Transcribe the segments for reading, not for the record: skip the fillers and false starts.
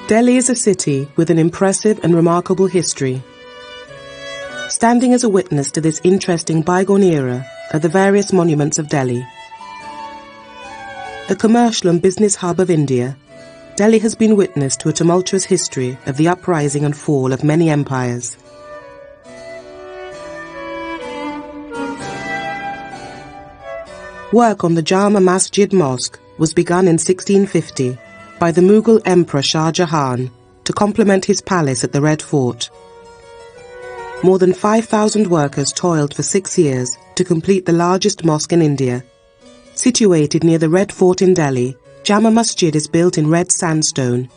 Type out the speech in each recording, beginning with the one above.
Delhi is a city with an impressive and remarkable history. Standing as a witness to this interesting bygone era are the various monuments of Delhi. The commercial and business hub of India, Delhi has been witness to a tumultuous history of the uprising and fall of many empires. Work on the Jama Masjid Mosque was begun in 1650 by the Mughal Emperor Shah Jahan to complement his palace at the Red Fort. More than 5,000 workers toiled for 6 years to complete the largest mosque in India. Situated near the Red Fort in Delhi, Jama Masjid is built in red sandstone.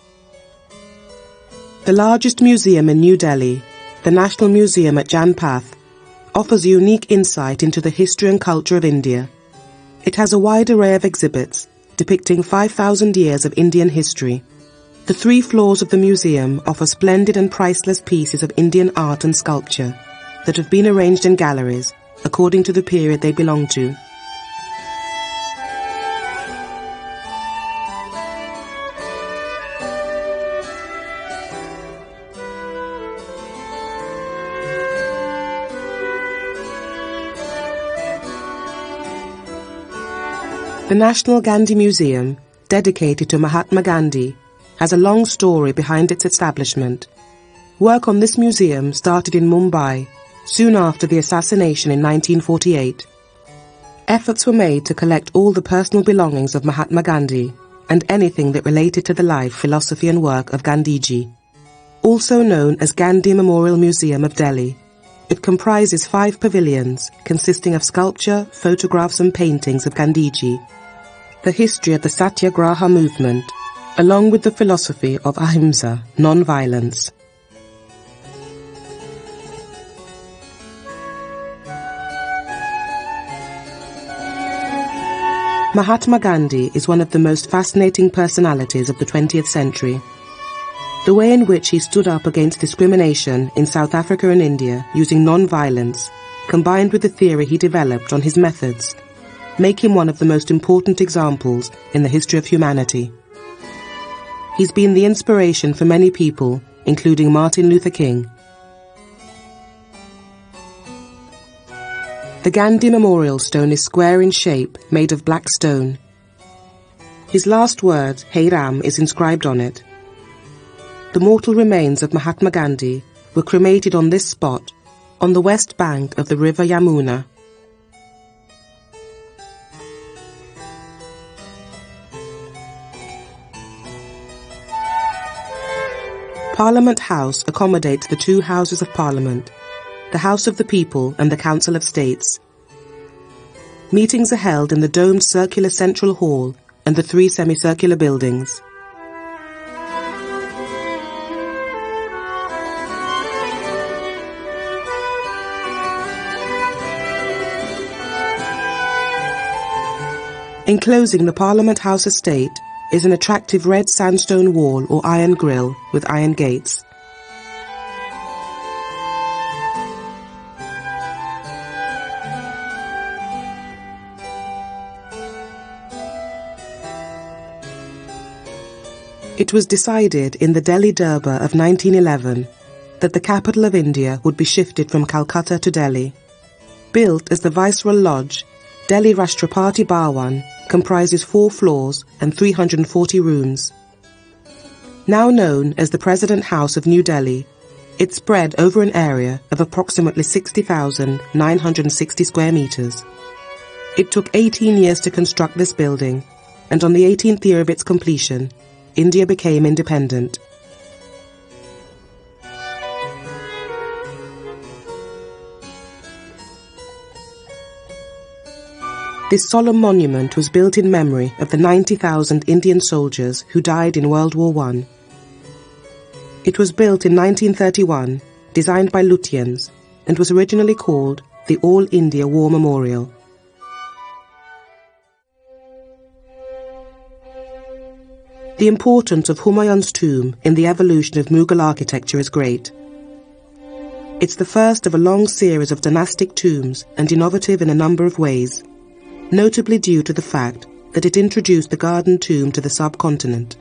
The largest museum in New Delhi, the National Museum at Janpath, offers unique insight into the history and culture of India. It has a wide array of exhibits depicting 5,000 years of Indian history. The 3 floors of the museum offer splendid and priceless pieces of Indian art and sculpture that have been arranged in galleries according to the period they belong to. The National Gandhi Museum, dedicated to Mahatma Gandhi, has a long story behind its establishment. Work on this museum started in Mumbai soon after the assassination in 1948. Efforts were made to collect all the personal belongings of Mahatma Gandhi and anything that related to the life, philosophy and work of Gandhiji. Also known as Gandhi Memorial Museum of Delhi, it comprises 5 pavilions consisting of sculpture, photographs and paintings of Gandhiji, the history of the Satyagraha movement, along with the philosophy of ahimsa, non-violence. Mahatma Gandhi is one of the most fascinating personalities of the 20th century. The way in which he stood up against discrimination in South Africa and India using non-violence, combined with the theory he developed on his methods, make him one of the most important examples in the history of humanity. He's been the inspiration for many people, including Martin Luther King. The Gandhi Memorial Stone is square in shape, made of black stone. His last word, Hey Ram, is inscribed on it. The mortal remains of Mahatma Gandhi were cremated on this spot, on the west bank of the river Yamuna. Parliament House accommodates the 2 Houses of Parliament, the House of the People and the Council of States. Meetings are held in the domed circular central hall and the 3 semicircular buildings. Enclosing the Parliament House estate is an attractive red sandstone wall or iron grille with iron gates. It was decided in the Delhi Durbar of 1911 that the capital of India would be shifted from Calcutta to Delhi. Built as the Viceroy Lodge, Delhi Rashtrapati Bhawan comprises 4 floors and 340 rooms. Now known as the President House of New Delhi, it's spread over an area of approximately 60,960 square meters. It took 18 years to construct this building, and on the 18th year of its completion, India became independent. This solemn monument was built in memory of the 90,000 Indian soldiers who died in World War I. It was built in 1931, designed by Lutyens, and was originally called the All India War Memorial. The importance of Humayun's tomb in the evolution of Mughal architecture is great. It's the first of a long series of dynastic tombs and innovative in a number of ways, notably due to the fact that it introduced the garden tomb to the subcontinent.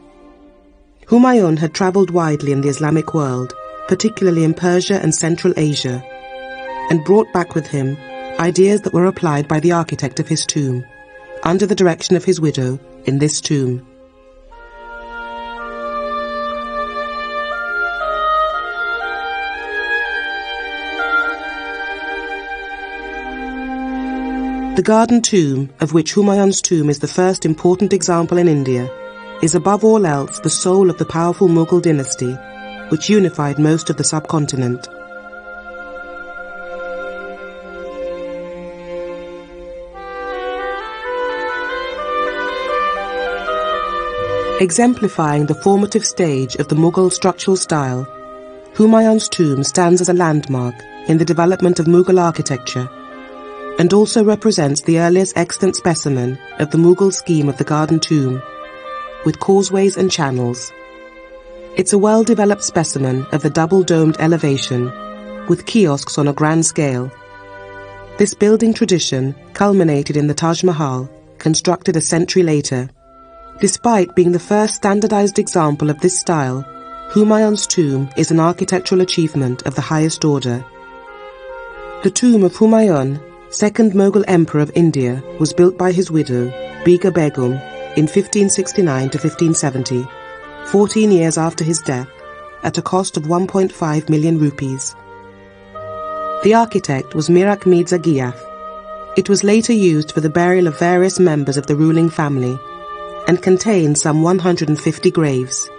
Humayun had travelled widely in the Islamic world, particularly in Persia and Central Asia, and brought back with him ideas that were applied by the architect of his tomb, under the direction of his widow, in this tomb. The garden tomb, of which Humayun's tomb is the first important example in India, is above all else the soul of the powerful Mughal dynasty, which unified most of the subcontinent. Exemplifying the formative stage of the Mughal structural style, Humayun's tomb stands as a landmark in the development of Mughal architecture, and also represents the earliest extant specimen of the Mughal scheme of the garden tomb, with causeways and channels. It's a well-developed specimen of the double-domed elevation, with kiosks on a grand scale. This building tradition culminated in the Taj Mahal, constructed a century later. Despite being the first standardized example of this style, Humayun's tomb is an architectural achievement of the highest order. The tomb of Humayun, second Mughal emperor of India, was built by his widow, Biga Begum, in 1569 to 1570, 14 years after his death, at a cost of 1.5 million rupees. The architect was Mirak Mirza Giyaf. It was later used for the burial of various members of the ruling family, and contained some 150 graves.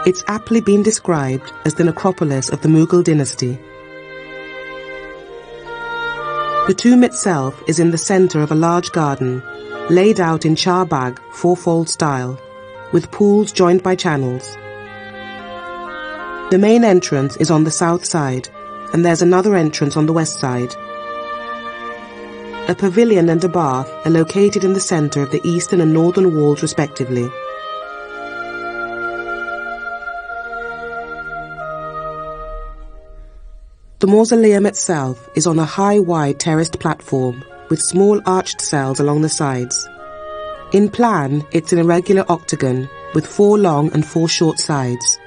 It's aptly been described as the necropolis of the Mughal dynasty. The tomb itself is in the centre of a large garden, laid out in charbagh fourfold style, with pools joined by channels. The main entrance is on the south side, and there's another entrance on the west side. A pavilion and a bath are located in the centre of the eastern and northern walls respectively. The mausoleum itself is on a high, wide terraced platform with small arched cells along the sides. In plan, it's an irregular octagon with 4 long and 4 short sides.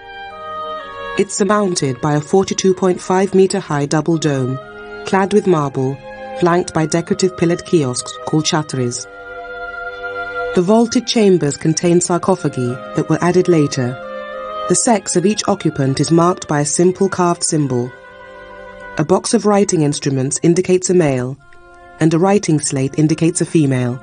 It's surmounted by a 42.5-metre high double dome, clad with marble, flanked by decorative pillared kiosks called chatris. The vaulted chambers contain sarcophagi that were added later. The sex of each occupant is marked by a simple carved symbol. A box of writing instruments indicates a male, and a writing slate indicates a female.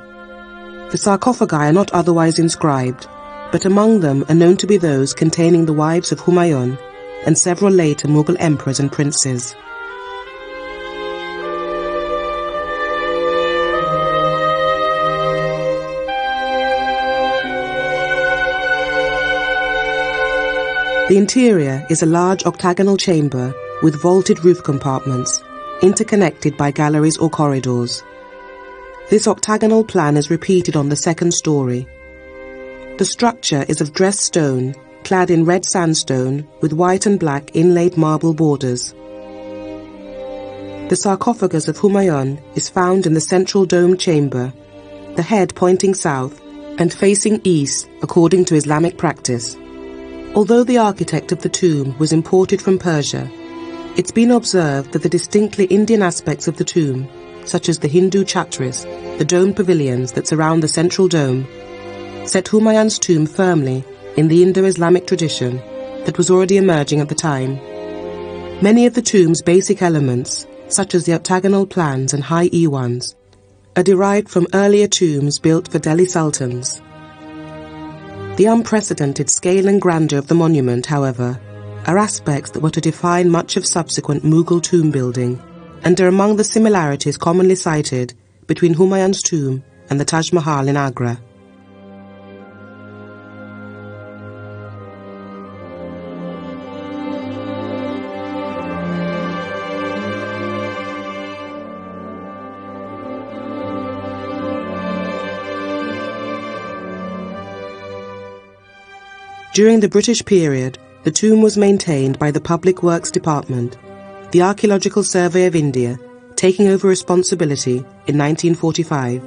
The sarcophagi are not otherwise inscribed, but among them are known to be those containing the wives of Humayun and several later Mughal emperors and princes. The interior is a large octagonal chamber with vaulted roof compartments, interconnected by galleries or corridors. This octagonal plan is repeated on the second story. The structure is of dressed stone, clad in red sandstone with white and black inlaid marble borders. The sarcophagus of Humayun is found in the central domed chamber, the head pointing south and facing east according to Islamic practice. Although the architect of the tomb was imported from Persia, it's been observed that the distinctly Indian aspects of the tomb, such as the Hindu chatris, the domed pavilions that surround the central dome, set Humayun's tomb firmly in the Indo-Islamic tradition that was already emerging at the time. Many of the tomb's basic elements, such as the octagonal plans and high iwans, are derived from earlier tombs built for Delhi sultans. The unprecedented scale and grandeur of the monument, however, are aspects that were to define much of subsequent Mughal tomb building, and are among the similarities commonly cited between Humayun's tomb and the Taj Mahal in Agra. During the British period, the tomb was maintained by the Public Works Department, the Archaeological Survey of India, taking over responsibility in 1945.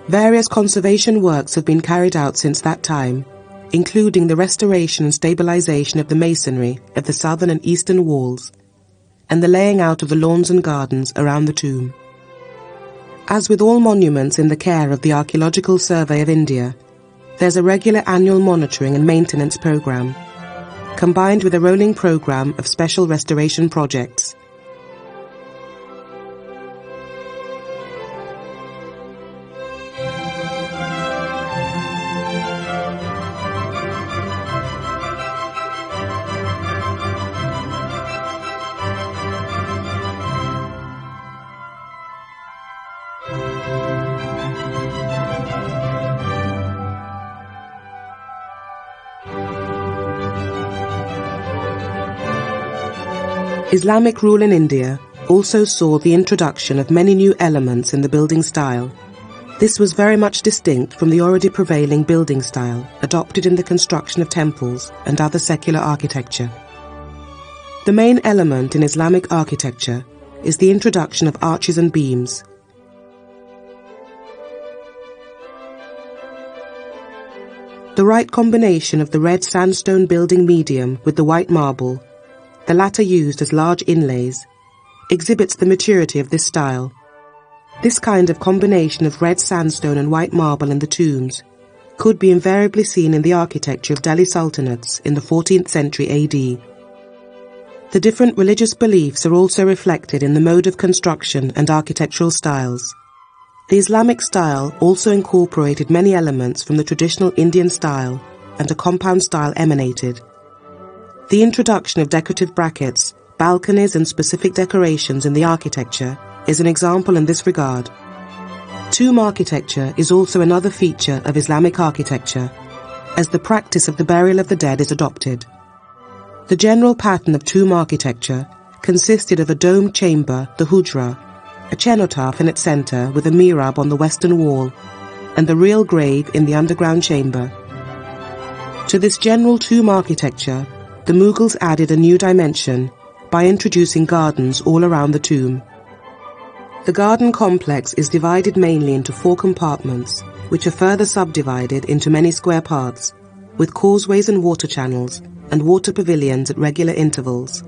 Various conservation works have been carried out since that time, including the restoration and stabilization of the masonry of the southern and eastern walls, and the laying out of the lawns and gardens around the tomb. As with all monuments in the care of the Archaeological Survey of India, there's a regular annual monitoring and maintenance program, combined with a rolling program of special restoration projects. Islamic rule in India also saw the introduction of many new elements in the building style. This was very much distinct from the already prevailing building style adopted in the construction of temples and other secular architecture. The main element in Islamic architecture is the introduction of arches and beams. The right combination of the red sandstone building medium with the white marble, the latter used as large inlays, exhibits the maturity of this style. This kind of combination of red sandstone and white marble in the tombs could be invariably seen in the architecture of Delhi sultanates in the 14th century AD. The different religious beliefs are also reflected in the mode of construction and architectural styles. The Islamic style also incorporated many elements from the traditional Indian style, and a compound style emanated. The introduction of decorative brackets, balconies and specific decorations in the architecture is an example in this regard. Tomb architecture is also another feature of Islamic architecture, as the practice of the burial of the dead is adopted. The general pattern of tomb architecture consisted of a domed chamber, the hujra, a cenotaph in its centre with a mihrab on the western wall, and the real grave in the underground chamber. To this general tomb architecture, the Mughals added a new dimension by introducing gardens all around the tomb. The garden complex is divided mainly into 4 compartments, which are further subdivided into many square parts, with causeways and water channels, and water pavilions at regular intervals.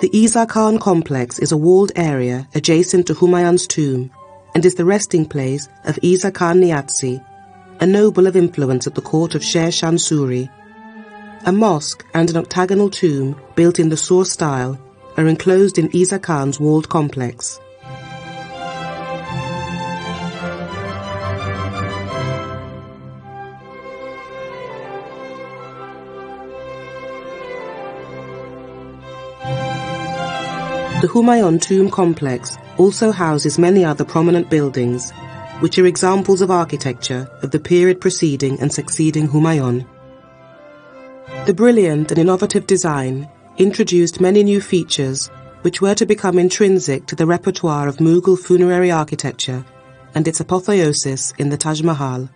The Isa Khan complex is a walled area adjacent to Humayun's tomb and is the resting place of Isa Khan Niatsi, a noble of influence at the court of Sher Shah Suri. A mosque and an octagonal tomb built in the Sur style are enclosed in Isa Khan's walled complex. The Humayun tomb complex also houses many other prominent buildings, which are examples of architecture of the period preceding and succeeding Humayun. The brilliant and innovative design introduced many new features which were to become intrinsic to the repertoire of Mughal funerary architecture and its apotheosis in the Taj Mahal.